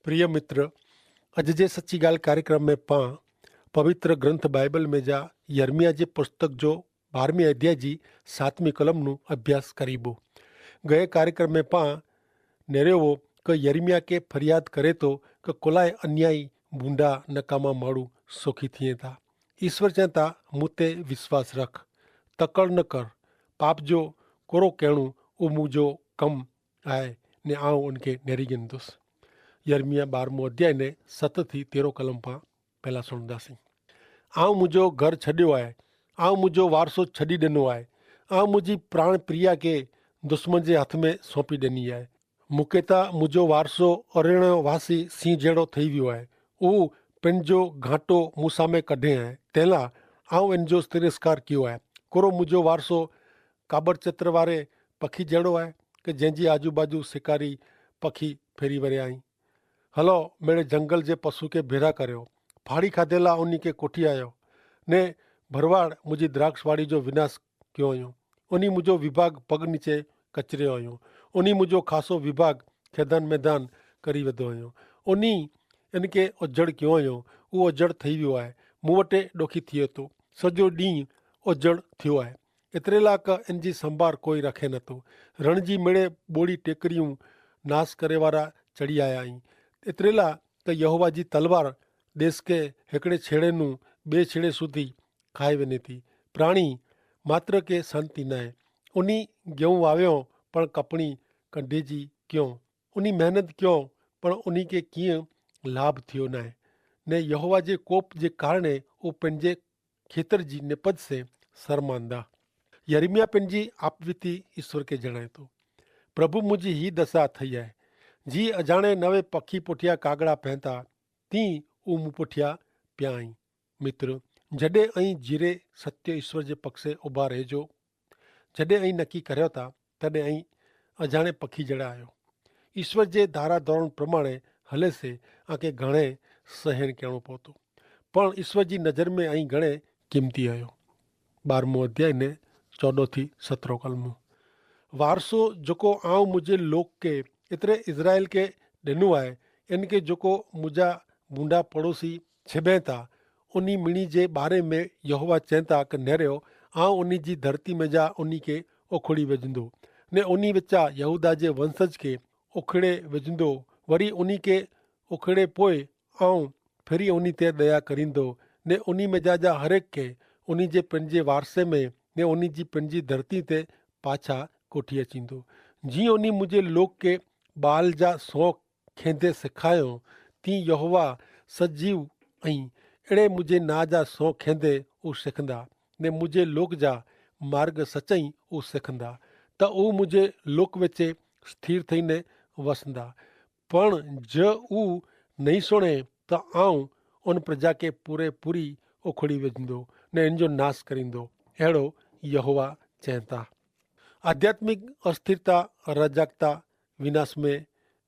प्रिय मित्र, अज जे सच्ची गाल कार्यक्रम में पां पवित्र ग्रंथ बाइबल में जा यर्मिया जे पुस्तक जो 12वें अध्याय जी 7वीं कलम नु अभ्यास करीबो। गए कार्यक्रम में पां नेरेवो कि यर्मिया के फरियाद करे तो कि कुलाए अन्यायी बूंदा नकामा माड़ू सुखी थिए था। ईश्वर चेता मुते विश्वास रख, तकड़ न कर, पाप जो कोरो कहणु उ मुझो कम आए ने आऊं उनके नेरी गिंदुस। यर्मिया 12मो अध्याय ने 7 थी 13 कलम पां पहला सुणंदासीं। आऊं मुझो घर छॾियो आहे, आऊं मुझो वारसो छॾी ॾिनो आहे, आऊं मुंहिंजी प्राण प्रिया के दुश्मन जे हथ में सौंपी ॾिनी आहे। मूंखे त मुंहिंजो वारसो अरिड़ो वासी सीं जहिड़ो ठही वियो आहे। उहो पंहिंजो घाटो मूंसां में कढे आहे, तंहिं लाइ आऊं इन जो तिरस्कार कयो आहे। कोरो मुंहिंजो वारसो काबर चित्र वारे पखी जहिड़ो आहे कि जंहिंजी आजू बाजू शिकारी पखी फेरी वरिया आहीं। हलो मेरे जंगल जे पशु के भेरा करियो, फाड़ी खाधेला उन्ही के कोठी आयो ने भरवाड़ मुंहिंजी द्राक्षवाड़ी जो विनाश कयो हुयो। उन्ही मुंहिंजो विभाग पग नीचे कचरियो हुयो, उन्ही मुंहिंजो खासो विभाग खेदन मैदान करी विधो हुयो। उन्ही इनके उजड़ कयो हुयो, उहो उजड़ थी वियो आहे। मूं वटि ॾोखी थिए थो, सॼो ॾींहुं उजड़ थियो आहे। एतिरे लाइ क इन जी संभार कोई रखे नथो। रण जी मिड़े ॿोड़ी टेकरियूं नाश करे वारा चढ़ी आया आहिनि। एतिरे लाइ त यहोवा जी तलवार देश के हिकिड़े छेड़े नू ॿिए छेड़े सुधी खाए वञे थी। प्राणी मात्र के शांति न आहे। उन्ही गेहूं वावियो पण कपणी कंडे जी क्यों, उन्ही मेहनत क्यों पण उन्ही के कीअं लाभ थियो न आहे। ने यहोवा जे कोप जे कारणे उहो पंहिंजे खेतर जी निपज से शर्मांदा। यर्मिया पंहिंजी आपविती ईश्वर के जणाए थो, प्रभु मुंहिंजी ही दशा थई आहे। जी अजाणे नवे पखी पुठिया कागड़ा पहता तीं ऊ मूं पुठिया पिया आहीं। मित्र, जॾहिं ऐं जीरे सत्य ईश्वर जे पक्ष उभा रहिजो। जॾहिं ऐं नकी करियो था तॾहिं ऐं अजाणे पखी जहिड़ा आहियो। ईश्वर जे धारा धोरण प्रमाणे हले से आके घणे सहन करिणो पवंदो, पण ईश्वर जी नज़र में ऐं घणे क़ीमती आहियो। 12मो अध्याय ने 14 थी 17 कलमूं। वारसो जेको आऊं मुंहिंजे लोक के एतिरे इज़राइल के ॾिनो आहे, इनके जेको मुंहिंजा बूंदा पड़ोसी छिॿे था, उन मिणी जे बारे में यहोवा चवनि था कि नेरियो आऊं उन जी धरती में जा उन खे उखड़ी विझंदो ने उन विचा यहूदा जे वंशज के उखड़े विझंदो। वरी उन खे उखड़े पोइ आऊं फिरी उन ते दया करींदो ने उन में जा हर एक खे उन जे पंहिंजे वारसे में ने उन जी पंहिंजी धरती ते पाछा कोठी अचींदो। जीअं उन मुंहिंजे लोक के बाल जा सौ खेंदे सेखारियो, तीअं यहोवा सजीव ऐं अहिड़े मुंहिंजे ना जा सौ खेंदे उहे सिखंदा ने मुंहिंजे लोक जा मार्ग सचई उहे सिखंदा त उहे मुंहिंजे लोक विचे स्थिर थीने वसंदा। पण ज ऊ नहीं सुणे त आऊं उन प्रजा के पूरे पूरी उखड़ी विझंदो ने इन जो नाश करींदो। अहिड़ो यहोवा चवंदा। आध्यात्मिक अस्थिरता अराजकता विनाश में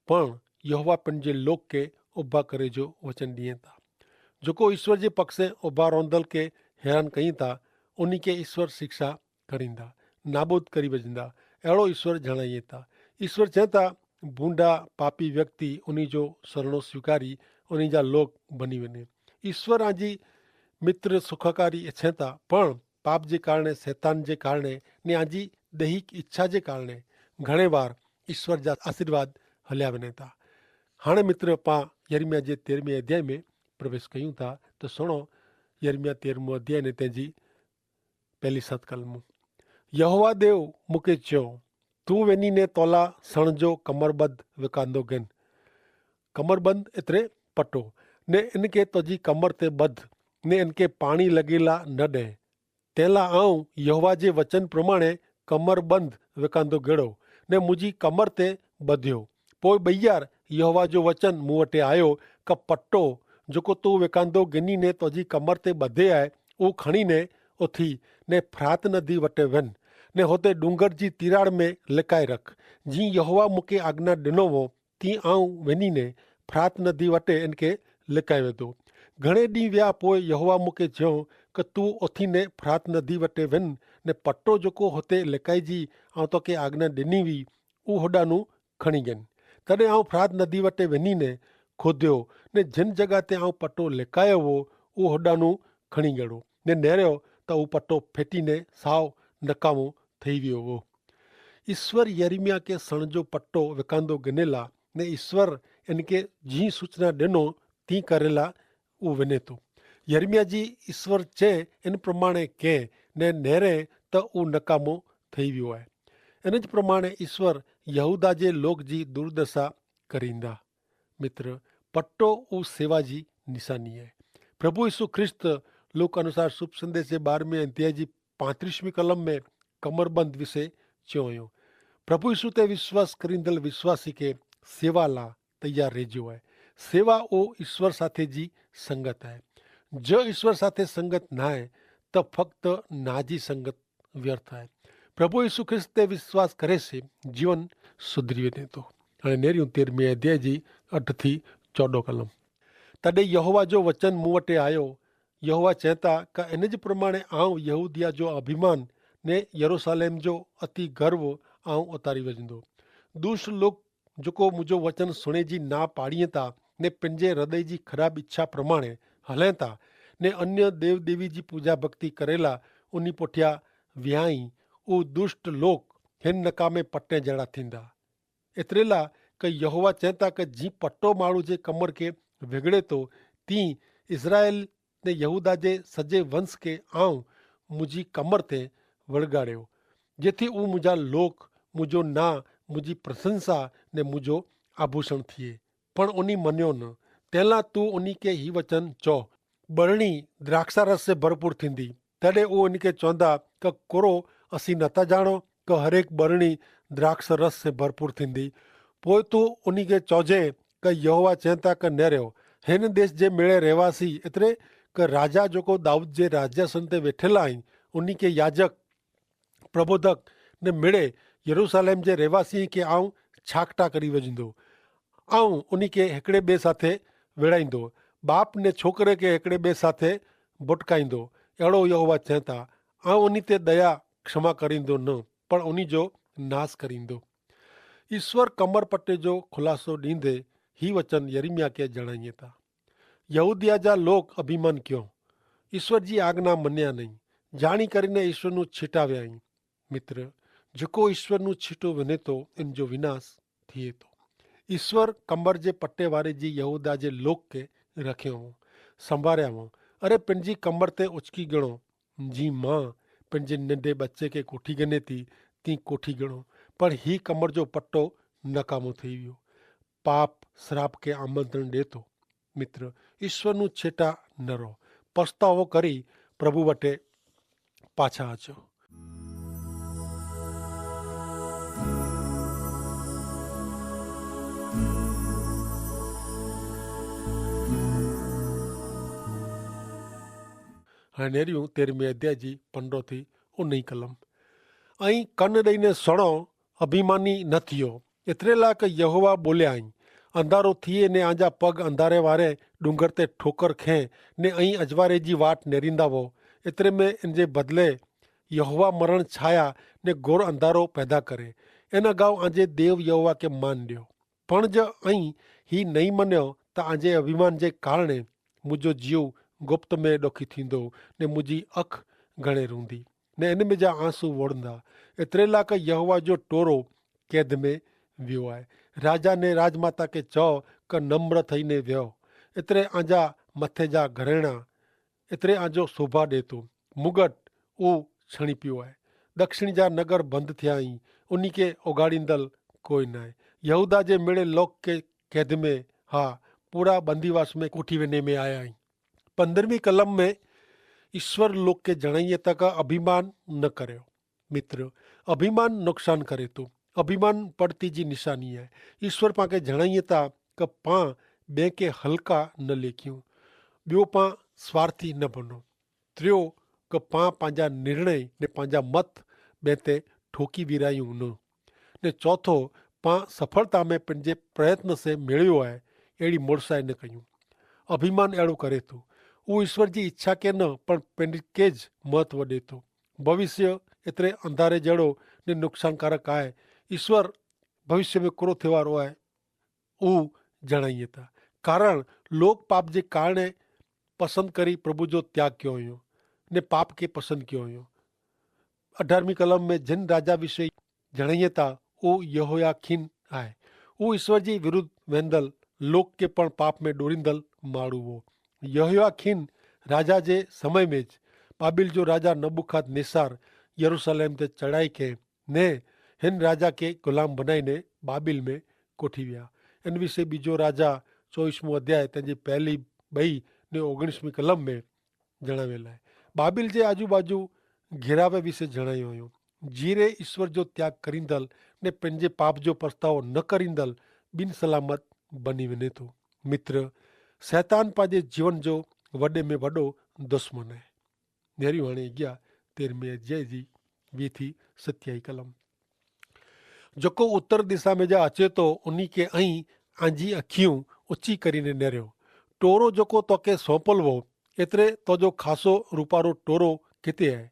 पण यहोवा पंहिंजे लोक के उभा करे जो वचन ॾिए था। जेको ईश्वर जे पक्ष उभा रहंदल के हैरान कई था, उन खे ईश्वर शिक्षा करींदा, नाबूद करी विझंदा। अहिड़ो ईश्वर जणाइए था। ईश्वर चए था बूंदा पापी व्यक्ति उन जो शरणो स्वीकारी उन जा लोक बनी वञे। ईश्वर आजी मित्र सुखकारी इच्छे था, पण पाप जे कारणे शैतान जे कारणे ने आजी दैहिक इच्छा जे कारणे घणे बार ईश्वर जा आशीर्वाद हलिया वञे था। हाणे मित्र पां यर्मिया जे 13वें अध्याय में प्रवेश कयूं था त सुणो यर्मिया 13मो अध्याय ने तंहिंजी पहली 7 कलमूं। यहोवा देव मूंखे चयो, तूं वञी ने तोला सण जो कमरबंद विकांदो गिन। कमरबंद एतिरे पटो ने इनके तुंहिंजी कमर ते ॿध ने इनके पाणी लॻेला न ॾे। तंहिं लाइ आऊं यहोवा जे वचन प्रमाणे कमरबंद विकांदो गिड़ो ने मुंहिंजी कमर ते ॿधियो। पोइ ॿईयार यहोवा जो वचन मूं वटि आयो क पटो जेको तूं विकांदो गिनी ने तुंहिंजी कमर ते ॿधे आहे, उहो खणी ने उथी ने फ्रात नदी वटि वञ ने हुते डूंगर जी तीराड़ में लिकाए रख। जीअं यहोवा मूंखे आज्ञा ॾिनो हो तीअं आऊं वञी ने फ्रात नदी वटि इनखे लिकाए विधो। घणे ॾींहं विया पोइ यहोवा मूंखे चयो कि तूं उथी ने फ्रात नदी वटि वञ ने पटो जेको हुते लिकाइजी ऐं तोखे आज्ञा ॾिनी हुई उहो होॾां नू खणी गिन। तॾहिं आऊं फ्रात नदी वटि वञी ने खोदियो ने जिन जगह ते आउं पट्टो लिकायो हो उहो होॾां खणी गयो ने नेरियो त उहो पट्टो फेटीने साव नकामो थी वियो हो। ईश्वर यर्मिया खे सण जो पट्टो विकांदो गिनेला ने ईश्वर इनखे जीअं सूचना ॾिनो तीअं करेला उहो वञे थो। यर्मिया जी ईश्वर चए इन प्रमाणे कंहिं ने नेरे त उहो नकामो थी वियो आहे। इन जे प्रमाणे ईश्वर यहूदा जे लोक जी दुर्दशा करींदा। मित्र, पट्टो उहो सेवा जी निशानी आहे। प्रभु यीशु ख्रिस्त लोक अनुसार शुभ संदेश जे 12वें अध्याय जी 35वीं कलम में कमरबंद विषय चयो हुयो। प्रभु यीशु ते विश्वास करींदड़ विश्वासी खे सेवा लाइ तैयार रहिजो आहे। सेवा उहो ईश्वर साथे जी संगत आहे। जो ईश्वर साथे संगत न आहे त फक्त ना जी संगत व्यर्थ आहे। प्रभु यीशु ख्रिस्त ते विश्वास करे से जीवन सुधरी वञे थो। हाणे नेरियूं 13वें अध्याय जी 8 थी 14 कलम। तॾहिं यहोवा जो वचन मूं वटि आयो। यहोवा चए था का इन जे प्रमाणे आउं यहूदिया जो अभिमान ने यरूशलेम जो अति गर्व आउं उतारी वझंदो। दुष्ट लोग जेको मुंहिंजो वचन सुणे जी ना पाड़ीअ था ने पंहिंजे हृदय जी ख़राब इच्छा प्रमाणे हलें था ने अन्य देव देवी जी पूजा भक्ति करेला उन पुठियां विहाई उहे दुष्ट लोग हिन नकामे पट्टे जहिड़ा थींदा। एतिरे लाइ क यहोवा चए था की जीअं पट्टो माण्हू जे कमर खे विगड़े थो तीअं इज़राइल ने यहूदा जे सॼे वंश खे आउं मुंहिंजी कमर ते वड़गाड़ियो जेथी उहे मुंहिंजा लोक मुंहिंजो ना मुंहिंजी प्रशंसा ने मुंहिंजो आभूषण थिए। पण उनी मञियो न। तंहिं तूं उन खे ही वचन चओ बरणी द्राक्षा रस से भरपूर थींदी। तॾहिं उहे उनखे चवंदा क कोरो असीं नथा ॼाणो क हरेक बरणी द्राक्ष रस से भरपूर थींदी। पोइ तूं उन खे चइजे क यहोवा चवनि था क नेरियो हिन देश जे मेड़े रहवासी एतिरे क राजा जेको दाऊद जे राजासन ते वेठल आहिनि उन खे याजक प्रबोधक ने मिड़े यरूशलेम जे रहवासी खे आउं छाकटा करी वझंदो। आउं उन खे हिकिड़े ॿिए साथे विड़ाईंदो। बाप ने छोकिरे खे हिकिड़े ॿिए साथे भुटकाईंदो। अहिड़ो यहोवा चए था आउं उन ते दया क्षमा करींदो न पर उन जो नाश करींदो। ईश्वर कमर पट्टे जो ख़ुलासो ॾींदे ही वचन यर्मिया खे जणाइए था। यहूदिया जा लोग अभिमान कयो ईश्वर जी आज्ञा मञिया नहीं जाणी કરીને ईश्वरનું છીટા वियाई। मित्र, जेको ईश्वरનું છીटो वञे थो इन जो विनाश थिए थो। ईश्वर कमर जे पट्टे वारे जी यहूदा जे लोक खे रखियो हो संभारिया हो। अरे पंहिंजी कमर ते उचकी ॻणो जी मां पंहिंजे नंढे बच्चे खे कोठी ॻणे थी तीअं कोठी ॻणो। पर ही कमर जो पट्टो नकामो थी वियो। पाप श्राप खे आमंत्रण ॾिए थो। मित्र, ईश्वरનું छेटा न रहो। पछतावो करी प्रभु वटि पाछा अचो। हाणे नेरियूं 13वें अध्याय जी 15 थी 19 कलम। ऐं कन ॾेई ने सणो अभिमानी न थियो। एतिरे लाइ क यहोवा ॿोलिया आहिनि अंधारो थिए ने आंजा पग अंधारे वारे डूंगर ते ठोकर खे ने ऐं अजवारे जी वाट नेरींदा हो। एतिरे में इन जे बदिले यहोवा मरण छाया ने घोर अंधारो पैदा करे। इन ॻाल्हि आंजे देव यहोवा खे मान ॾियो। पण ज ऐं ही नहीं मञियो त आंजे अभिमान जे कारणे मुंहिंजो जीव गुप्त में ॾुखी थींदो ने मुंहिंजी अखि घणे रूंदी ने इन में जा आंसू वड़ंदा। एतिरे लाइ क यहोवा जो टोरो कैद में वियो आहे। राजा ने राजमाता खे चओ क नम्र थई ने वियो। एतिरे आंजा मथे जा घरेणा एतिरे आंजो शोभा ॾिए थो। मुगट उहो छणी पियो आहे। दक्षिण जा नगर बंदि थिया आहिनि उन खे उगाड़ींदड़ कोई न आहे। यहूदा जे मेड़े लोक के कैद में हा पूरा बंदीवास में कोठी वञे में आया आहिनि। 15वीं कलम में ईश्वर लोक खे जणाइए त का अभिमान न करियो। मित्र, अभिमान नुक़सान करे थो। अभिमान पड़ती जी निशानी आहे। ईश्वर पाण जणाइए था क पां ॿिए खे हल्का न लेखियूं। ॿियो पां स्वार्थी न बनो। टियों क पां पंहिंजा निर्णय ने पंहिंजा मत ॿिए ते ठोकी विरायूं न। ने चौथो पां सफलता में पंहिंजे प्रयत्न से मिलियो आहे अहिड़ी मुड़साई न कयूं। अभिमान अहिड़ो करे थो उहो ईश्वर जी इच्छा के न पर पंहिंजे महत्व ॾिए थो। भविष्य एतिरे अंधारे जहिड़ो ने नुक़सानकारक आहे। ईश्वर भविष्य में कोरो थिए वारो आहे उहो जणाइए था। कारण लोग पाप जे कारणे पसंद करी प्रभु जो त्याग कयो हुयो ने पाप खे पसंद कयो हुयो। 18वीं कलम में जिन राजा विषय जणाईए था उहो यहोयाखीन आहे। उहो ईश्वर जी विरुद्ध वेंदल लोक खे पण पाप में डोरींदल माण्हू हो। यहोयाखीन राजा जे समय में ज बाबिल जो राजा नबुखाद नेसार यरूशलेम ते चढ़ाई कई ने हिन राजा के गुलाम बनाईने बाबिल में कोठी विया। इन विषय बीजो राजा 24मो अध्याय तेजी पहली 2 ने 19वीं कलम में जणावेल आहे। बाबिल जे आजूबाजू घेरावे विषय जणायो हुयो। जीरे ईश्वर जो त्याग करींदल ने पंहिंजे पाप जो पछतावो न करींदल बिन सलामत बनी वञे थो। मित्र, शैतान पंहिंजे जीवन जो वॾे में वॾो दुश्मन आहे। नेरियूं हाणे 13वें अध्याय जी 20-27 कलम। जेको उत्तर दिशा में जा अचे थो उन्ही खे ऐं आंजी अखियूं उची करीने नेरियो। टोरो जेको तोखे सौंपल हो एतिरे तुंहिंजो खासो रूपारो टोरो किथे आहे,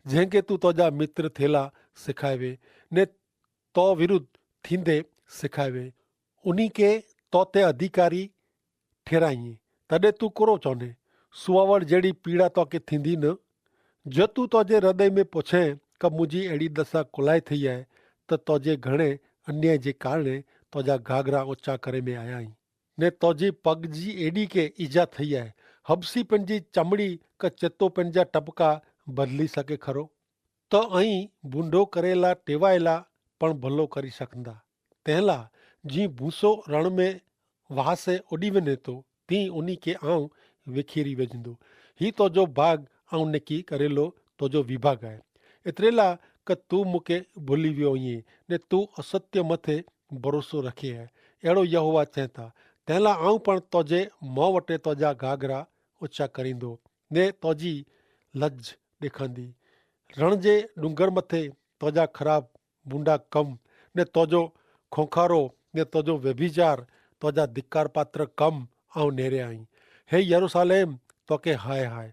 जंहिंखे तूं तुंहिंजा मित्र थेला सिखाए वे ने तो विरुद्ध थींदे सिखाए वे, उन्ही खे तो ते अधिकारी ठहिराईं। तॾहिं तूं कोरो चवंदे सुआवड़ जहिड़ी पीड़ा तोखे थींदी न। जो तूं तुंहिंजे हृदय में पुछे क मुंहिंजी अहिड़ी दशा कुलाए थी आहे त तुंहिंजे घणे अन्याय जे कारणे तुंहिंजा घाघरा ऊचा करे में आया आहीं ने तुंहिंजी पग जी एॾी के ईजा थी आहे। हबसी पंहिंजी चमड़ी क चितो पंहिंजा टपका बदिली सघे खरो त ऐं बूंडो करेला टेवाएला पण भलो करी सघंदा। तंहिंला जीअं भूसो रण में वाहसे उॾी वञे थो तीअं उन्ही खे आऊं विखेरी विझंदो। ही तुंहिंजो भाग ऐं निकी करेलो तुंहिंजो विभाग आहे। एतिरे लाइ क तूं मूंखे भुली वियो आहीं ने तूं असत्य मथे भरोसो रखे आहे। अहिड़ो यहोवा चए था। तंहिंला आऊं पण तुंहिंजे मुंहुं वटि तुंहिंजा घाघरा ऊचा करींदो ने तुंहिंजी लज ॾेखारींदी। रण जे डूंगर मथे तुंहिंजा ख़राब बूंडा कम ने तुंहिंजो खोखारो ने तुंहिंजो व्यभिचार तुंहिंजा धिक्कार पात्र कम ऐं नेरिया आहीं। हे यरूशलेम तोखे हाय हाय,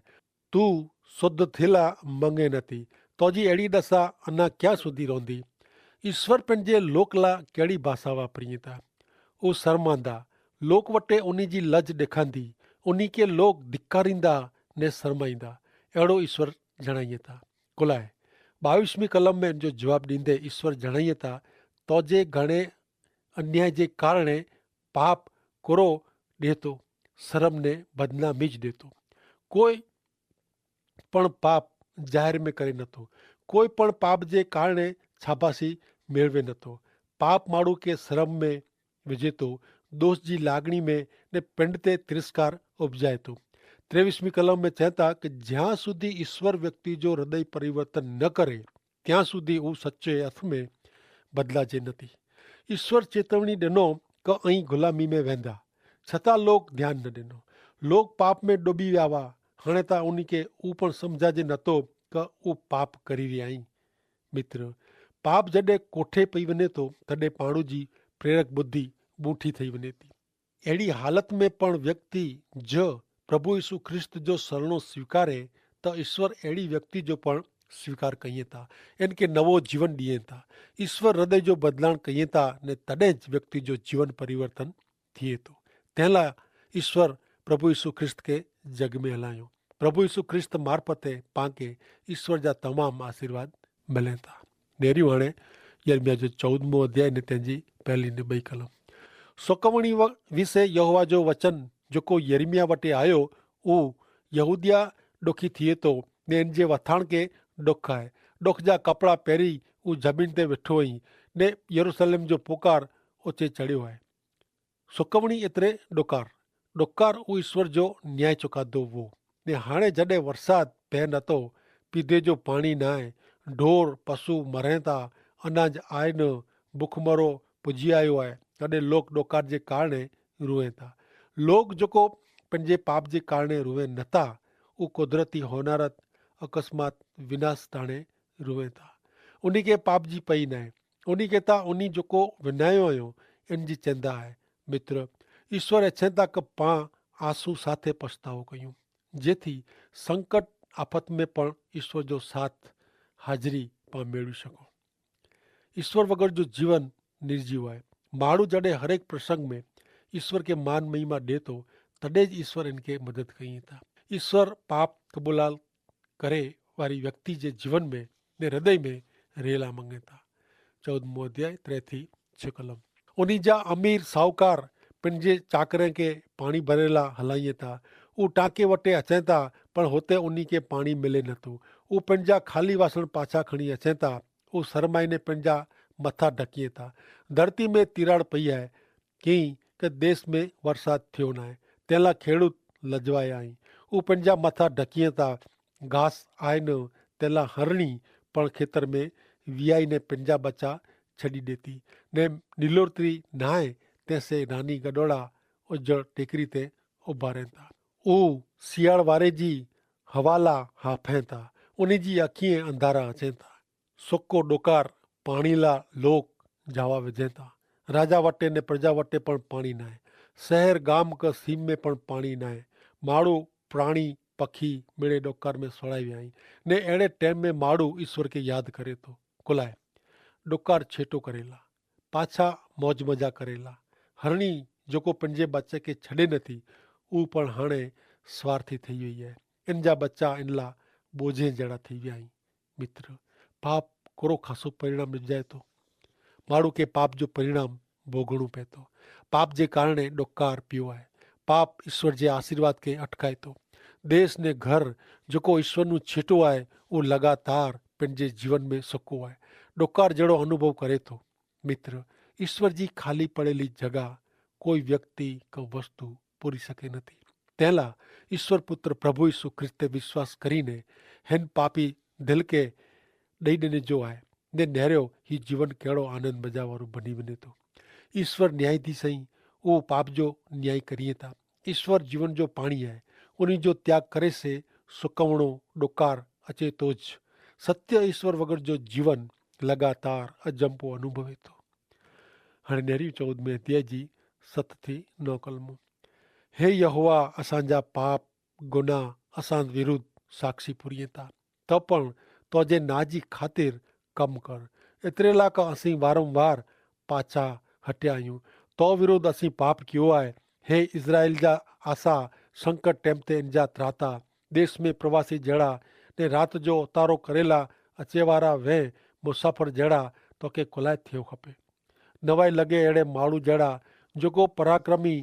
तूं शुद्ध थियला मंगे नथी। तुंहिंजी अहिड़ी दशा अञा क्या सुधी रहंदी। ईश्वर पंहिंजे लोक लाइ कहिड़ी भाषा वापरीए था। उहो शर्मांदा लोक वटि उन जी लज ॾेखारींदी, उन्ही खे लोक धिकारींदा ने शर्माईंदा। अहिड़ो ईश्वर जणाइए था। कुलाए 22वीं कलम में जो जवाबु ॾींदे ईश्वर जणाइए था तुंहिंजे घणे अन्याय जे कारणे पाप कुरो ॾिए थो, शर्म ने बदनामीज ॾिए थो। कोई पण पाप ज़ाहिर में करे नथो, कोई पण पाप जे कारणे शाबाशी मेळवे नथो। पाप माण्हू खे शर्म में विझे थो, दोष जी लागणी में ने पिंड ते तिरस्कार उपजाए थो। 23वीं कलम में चए था कि જ્યાં સુધી ઈશ્વર વ્યક્તિ જો હૃદય પરિવર્તન ન કરે ત્યાં સુધી હું સચ્ચે अर्थ में બદલાજે નથી। ईश्वर चेતવણી ॾिनो क ऐं ग़ुलामी में वेंदा, छतां लोग ध्यानु न ॾिनो। लोग पाप में डुबी विया हुआ, हाणे त उन खे उहो पण सम्झाइजे नथो क उहो पाप करी विया आहिनि। मित्र, पाप जॾहिं कोठे पई वञे थो तॾहिं माण्हू जी प्रेरक बुद्धि बूठी थी वञे थी। अहिड़ी हालत में पण व्यक्ति जो प्रभु यीशु ख्रिस्त जो शरणो स्वीकारे त ईश्वर अहिड़ी व्यक्ति जो पण स्वीकार कईं था, इनखे नवो जीवन ॾिए था। ईश्वर हृदय जो बदलाण कईं था ने तॾहिं ज व्यक्ति जो जीवन परिवर्तन थिए थो। तंहिं लाइ ईश्वर प्रभु यीशु ख्रिस्त खे जग में हलायो। प्रभु यीशु ख्रिस्त मार्फते पांखे ईश्वर जा तमामु आशीर्वाद मिलनि था। नेरियूं हाणे यिर्मयाह जो 14मो अध्याय ने तंहिंजी पहली ने 2 कलम। सुकवणी विषय यहोवा जो वचन जेको यिर्मयाह वटि आयो उहो यहूदिया ॾुखी थिए थो ने इन जे वथाण खे ॾुख आहे। ॾुख जा कपिड़ा पहिरीं उहो ज़मीन ते वेठो हुई ने यरूशलेम जो पुकार उचे चढ़ियो आहे। सुकवणी एतिरे ॾुकार उहो ईश्वर जो न्याय चुकादो हो ने हाणे जॾहिं वरसाद पए नथो, पीधे जो पाणी न आहे, ढोर पशु मरे था, अनाज आहे न, बुखमरो पुॼी आयो आहे, तॾहिं लोक ॾोकार जे कारणे रुए था। लोग जेको पंहिंजे पाप जे कारणे रुए नथा, उहो कुदरती होनारत अकस्मात विनाश ताणे रुए था। उन खे पाप जी पई न आहे, उन खे त उन जेको विञायो हुयो इन जी चिंता आहे। मित्र, ईश्वर इच्छे था कि पां आंसू साथे पछतावो कयूं, जेથી संकट आफत में पण ईश्वर जो साथ हाज़िरी पां मेળવી શકો। ईश्वर वगैर जो जीवन निर्जीव आहे। माण्हू जॾहिं हर एक प्रसंग में ईश्वर के मान महिमा दे तो तॾहिं ज ईश्वर इनके मदद कई था। ईश्वर पाप कबूलाल करे वारी व्यक्ति जे जीवन में ने हृदय में रेला मंगे था। 14 अध्याय 3 થી 6 कलम। उन्हीं जा अमीर साहूकार पंहिंजे चाकरे के पानी भरेला हलाइए था। उ टांके वटे अचनि था पर हुते उन्हीं के पानी मिले नथो। उ पंहिंजा खाली वासण पाछा खणी अचनि था। उ शरमाईने पंहिंजा मथा ढकीए था। धरती में तिराड़ पई आहे कई कि देश में वरसाद थियो न आहे। तंहिं खेडूत लजवाया आहिनि। उ पंहिंजा मथा ढकीए था। घास आहे न तंहिं हरणी पण खेतर में वियाई ने पंहिंजा बचा छॾी ॾेती ने नीलोतरी नहाए तंहिंसे रानी गडोड़ा उजड़ टेकरी ते उभारनि था। उ सियाड़ वारे जी हवाला हाफे था। उन जी अखियां अंधारा अचनि था। सुको डोकार पाणी ला लोक जावा विझे था। राजा वटे ने प्रजा वटे पण पाणी न आहे। शहर गाम क सीम में पण पाणी न आहे। माण्हू प्राणी पखी मिड़े डोकार में सोड़ाई विया आहिनि ने अहिड़े टाइम में माण्हू ईश्वर खे यादि करे थो। कुलाए डोकार छेटो करेला पाछा मौज मजा करेला। हरणी जेको पंहिंजे बच्चे खे छॾे नथी उहो पण हाणे स्वार्थी थी वई आहे। इन जा बच्चा इन ला बोझे जहिड़ा थी विया आहिनि। मित्र पाप कोरो खासो परिणाम ॾिजाए थो। माण्हू खे पाप जो परिणाम भोगणो पए थो। पाप जे कारणे डोकार पियो आहे। पाप ईश्वर जे आशीर्वाद खे अटकाए थो। देश ने घर जेको ईश्वर नूं छेटो आहे उहो लगातार पंहिंजे जीवन में सुको आहे। डोकार जहिड़ो अनुभव करे थो। मित्र ईश्वर जी खाली पड़ेली जगह कोई व्यक्ति का वस्तु पूरी सके नथी। तंहिं लाइ ईश्वर पुत्र प्रभु यीशु ख्रिस्त ते विश्वास करीने हिन पापी दिल खे ॾेई ॾिनो आहे ने नहरियो ही जीवन कहिड़ो आनंद मज़ा वारो बनी वञे थो। ईश्वर न्यायाधीश आई उहो पाप जो न्याय करिए था। ईश्वर जीवन जो पाणी आहे। उन जो त्याग करे से सुकवणो डोकार अचे तो ज। सत्य ईश्वर वगर जो जीवन लगातार अजंपो अनुभवे थो। हाणे नहरियूं 14 अध्याय जी 7 થી 9 कलमूं। हे यहोवा असांजा पाप गुनाह असां विरुद्ध साक्षी पुरीए था त पण तुंहिंजे ना जी ख़ातिर कमु कर। एतिरे लाइ का असीं वारंवार पाछा हटिया आहियूं। तो विरुद्ध असीं पाप कयो आहे। हे इज़राइल जा आसा संकट टाइम ते इन जा त्राता देश में प्रवासी जहिड़ा ने राति जो उतारो करेला अचे वारा वे मुसाफ़िर जहिड़ा तोखे कुलाए थियो खपे। नवाई लॻे अहिड़े माण्हू जहिड़ा जेको पराक्रमी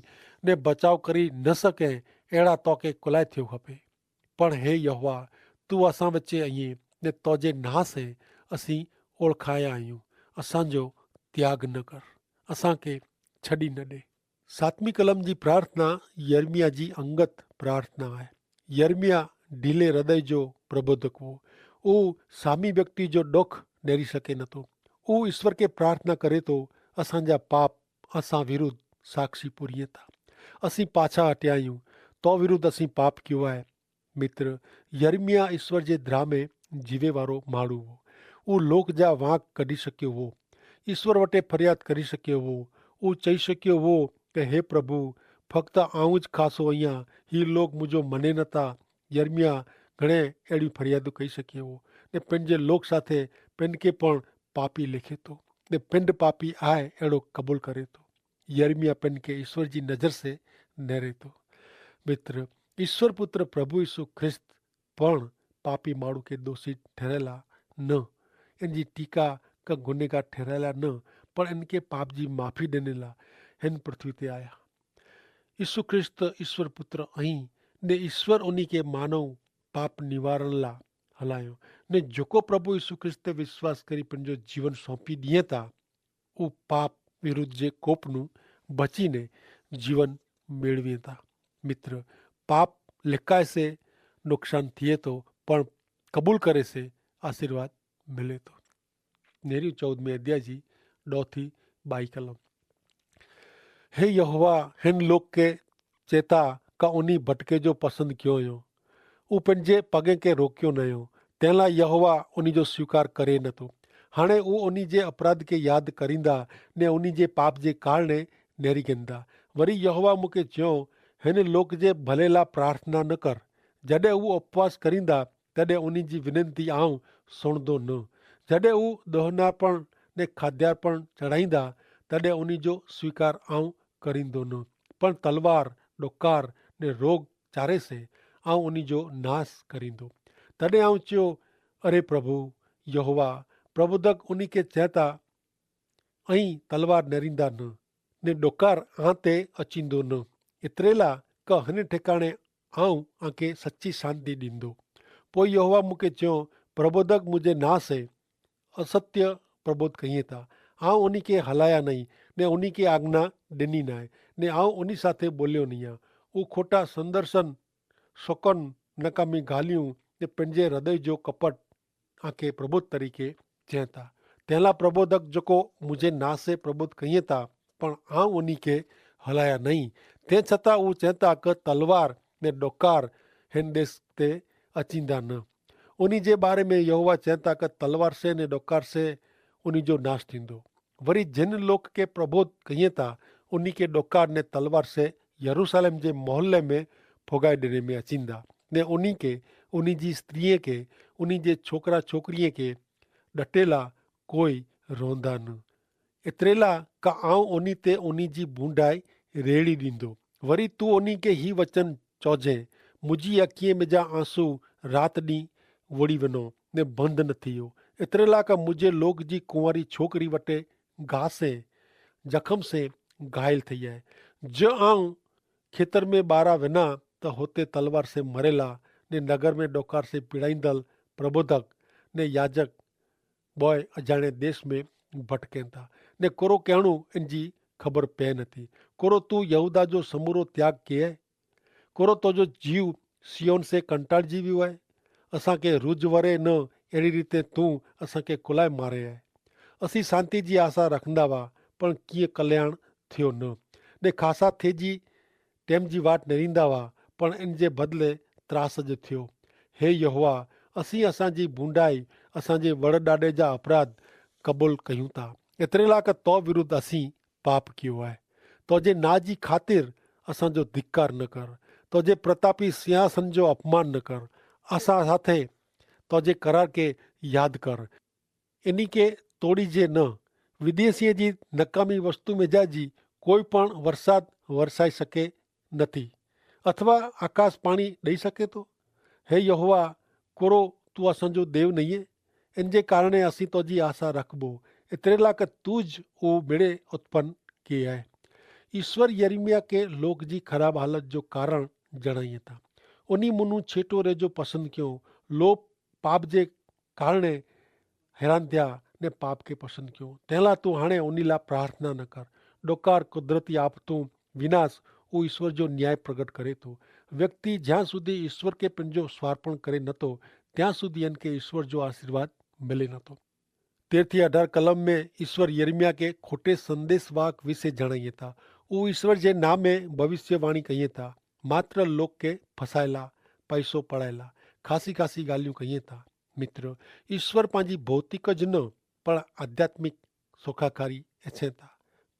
ने बचाव करी न सके अहिड़ा तोखे कुलाए थियो खपे। पण हे यहोवा तूं असां विचे आहीं ने तुंहिंजे नाह से असीं ओळखाया आहियूं। असांजो त्याग न कर। असांखे छॾी न ॾे। 7वीं कलम जी प्रार्थना यर्मिया जी अंगत प्रार्थना आहे। यर्मिया ढीले हृदय जो प्रबोधक हो। उहो सामी व्यक्ति जो ॾुख ॾेरी सघे नथो। उहो ईश्वर खे प्रार्थना करे थो असांजा पाप असां विरुद्ध साक्षी पुरीए था। असीं पाछा हटिया आहियूं। तो विरुद्ध असीं पाप कयो आहे। मित्र यर्मिया ईश्वर जे द्राह में जीवे वारो माण्हू हो। उहो लोक जा वांक कढी सघियो हो। ईश्वर वटे फरियाद करी सघियो हो। उहो चई सघियो हो कि हे प्रभु फक़्ति आऊं ज खासो आहियां। ही लोग मुंहिंजो मने नथा। यर्मिया घणे अहिड़ियूं फरियादूं कई सघियो हो ने पंहिंजे लोक साथे पिन खे पण पापी लिखे थो ने पिंड पापी आहे अहिड़ो क़बूल करे थो। यर्मिया पिन खे ईश्वर जी नज़र से नहरे थो। मित्र ईश्वर पुत्र प्रभु यीशु ख्रिस्त पण पापी माण्हू खे दोषी ठहिरायला न इन जी टीका का गुनेगार ठहिरायला न पर इनके पाप जी माफ़ी ॾियण लाइ हिन पृथ्वी ते आया। यीशु ख्रिस्त ईश्वर पुत्र आई ने ईश्वर उन्हीं के मानव पाप निवारण लाइ हलायो ने जेको प्रभु यीशु ख्रिस्त ते विश्वास करी पंहिंजो जीवन सौंपी ॾिए था उहो पाप विरुद्ध जे कोपनु बचीने जीवन मेળવે था। मित्र पाप लिकाए से नुक़सान थिए थो पण क़बूल करे से आशीर्वाद मिले थो। नेरियूं 14 अध्याय जी 2 થી 22 कलम। हे यहोवा हिन लोक के चेता का उन्हीं भटके जो पसंदि कयो हुयो। उहो पंहिंजे पगे खे रोकियो न हुयो। तंहिं लाइ यहोवा उन जो स्वीकार करे नथो। हाणे उहो उन जे अपराध खे यादि करींदा ने उन जे पाप जे कारणे नेरी गिंदा। वरी यहोवा मूंखे चयो हिन लोक जे भले लाइ प्रार्थना न कर। जॾहिं उहो उपवास करींदा तॾहिं उन जी विनंती आऊं सुणंदो न। जॾहिं उहो दोहनापण ने खाद्यार्पण चढ़ाईंदा तॾहिं उन जो स्वीकार आऊं करींदो न। पण तलवार डोकार ने रोग चारे से आऊं उन्हीं जो नाश करींदो। तॾहिं आऊं चयो, अरे प्रभु यहोवा प्रबुधक उन्हीं के चेता ऐं तलवार नरींदा न ने डोकार आं ते अचींदो न। एतिरेला क हिन ठिकाणे आऊं आंखे सची शांति ॾींदो। पोइ यहोवा मूंखे चयो, प्रबोधक मुंहिंजे नास है असत्य प्रबोध कईं था। आऊं उन्हीं खे हलाया नहीं ने उन्हीं खे आज्ञा ॾिनी न आहे ने आऊं उन्हीं साथे बोलियो नहीं आहियां। उहे खोटा संदर्शन शौक़न नकामी ॻाल्हियूं ने पंहिंजे हृदय जो कपट आंखे प्रबोध तरीक़े चवनि था। तंहिंला प्रबोधक जेको मुंहिंजे नासे प्रबोध कईं था पण आऊं उन्हीं खे हलाया नहीं। तंहिं छतां उहे चवनि था कि तलवार ने डोकार हिन देश ते अचींदा न। उन्हीं जे बारे में यहोवा चवनि था कि तलवार से ने डोकार से उन्हीं जो नाश थींदो। वरी जिन लोक खे प्रबोध कईं था उन्हीं खे डोकार ने तलवार से यरूशलेम जे मोहल्ले में फोगाए ॾिने में अचींदा ने उन्हीं खे उन्हीं जी स्त्रीअ खे उन्हीं जे छोकिरा छोकिरीअ खे ॾटेला कोई रोंदा न। एतिरेला का आऊं उन्हीं ते उन्हीं जी बूंडाई रेड़ी ॾींदो। वरी तूं उन्हीं खे ही वचन चौजे, मुंहिंजी अखीअ में जा आंसू राति ॾींहुं वड़ी वञो ने बंदि न थियो। एतिरेला का मुंहिंजे लोक जी कुंवारी छोकिरी वटे घास से जख़म से घायल थी आहे। जो आऊं खेतर में ॿाहिरां वञा त हुते तलवार से मरेला ने नगर में डोकार से पीड़ाईंदड़ प्रबोधक ने याजक बॉय अजाणे देश में भटकनि था ने कोरो कहणो इन जी ख़बर पए नथी। कोरो तूं यहूदा जो समूरो त्याग कई आहे। कोरो तुंहिंजो जीव सियोन से कंटाळजी वियो आहे। असांखे रुज वरे न अहिड़ी रीते तूं असांखे कुलाए मारे आहे। असीं शांति जी आशा रखंदा हुआ पण कीअं कल्याण थियो न ने ख़ासा थिए जी टेम जी वाट नरींदा हुआ पण इन जे बदिले त्रास जो थियो। हे यहोवा असीं असांजी बूंडाई असांजे वड़ ॾाॾे जा अपराध क़बूल कयूं था। एतिरे लाइ तो विरुद्ध असीं पाप कयो आहे। तुंहिंजे ना जी ख़ातिर असांजो धिक्कार न कर। तुंहिंजे प्रतापी सिंहासन जो अपमान न कर। असां साथे तुंहिंजे करार खे यादि कर। इन्ही खे तोड़ीजे न। विदेशीअ जी नकामी वस्तु में जी कोई पण वरसाद वरसाए सके नथी अथवा आकाश पाणी ॾेई सके थो। हे यहोवा कोरो तूं असांजो देव नहीं है। इन जे कारणे असीं तुंहिंजी आशा रखबो। एतिरे लाइ तूं ज उहो बेड़े उत्पन्न कई आहे। ईश्वर यर्मिया के लोक जी ख़राब हालत जो कारण जणाइए था। उन्हीं मुनू छेटो रेजो पसंदि कयो। लोग पाप जे कारणे हैरान थिया ने पाप खे पसंदि कयो। तंहिंला तूं हाणे उन लाइ प्रार्थना न कर। डोकार कुदरती आफ़तूं विनाश उहो ईश्वर जो न्याय प्रगट करे थो। व्यक्ति ज्यां सुधी ईश्वर खे पंहिंजो स्वार्पण करे नथो त्यां सुधी इन खे ईश्वर जो आशीर्वाद मिले नथो। 13:18 कलम में ईश्वर यर्मिया के खोटे संदेश वाक विषय जणाइए था। उहो ईश्वर जे नाम में भविष्यवाणी कईं था। मात्र लोक के फसायला पैसो पढ़ायला खासी खासी ॻाल्हियूं कईं था। मित्र ईश्वर पंहिंजी भौतिक ज न पर आध्यात्मिक सुखाकारी अचे था।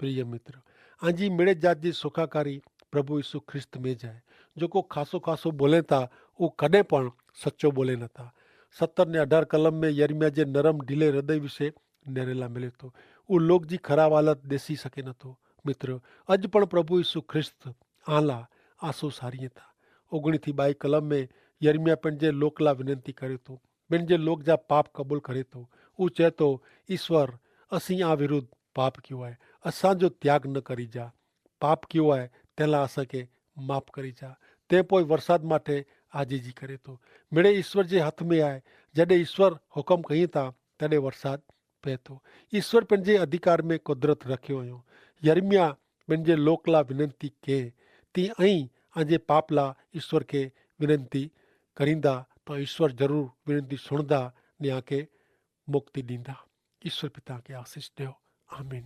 प्रिय मित्र आंजी मिड़े जात जी सुखाकारी प्रभु यीशु ख्रिस्त में जाए जेको खासो खासो बोले था वो कॾहिं पण सच्चो बोले नथा। 17 ने 18 कलम में यर्मिया जे नरम ढीले हृदय विषय नेरेला मिले थो। उहो लोक जी ख़राब हालत ॾिसी सघे नथो। मित्र अॼु पण प्रभु यीशु ख्रिस्त आला आसो सारीअ था। 19:22 कलम में यर्मिया पंहिंजे लोक लाइ विनंती करे थो। पंहिंजे लोक जा पाप क़बूल करे थो। उहो चए थो ईश्वर असीं आ विरुद्ध पाप कयो आहे। असांजो त्याग न करी जा। पाप कयो आहे तंहिं लाइ असांखे माफ़ करी जा। तंहिं पोइ वरसाद माठे आजीजी करे थो। मिड़े ईश्वर जे हथ में आहे। जॾहिं ईश्वर हुकम कई था तॾहिं वरसाद पए थो। ईश्वर पंहिंजे अधिकार में कुदरत रखियो हुयो। यर्मिया पंहिंजे लोक लाइ विनंती कई थी ऐं पंहिंजे पाप लाइ ईश्वर खे विनंती करींदा तो ईश्वर ज़रूर विनंती सुणंदा ने आंखे मुक्ति ॾींदा। ईश्वर पिता खे आशीष ॾियो। आमीन।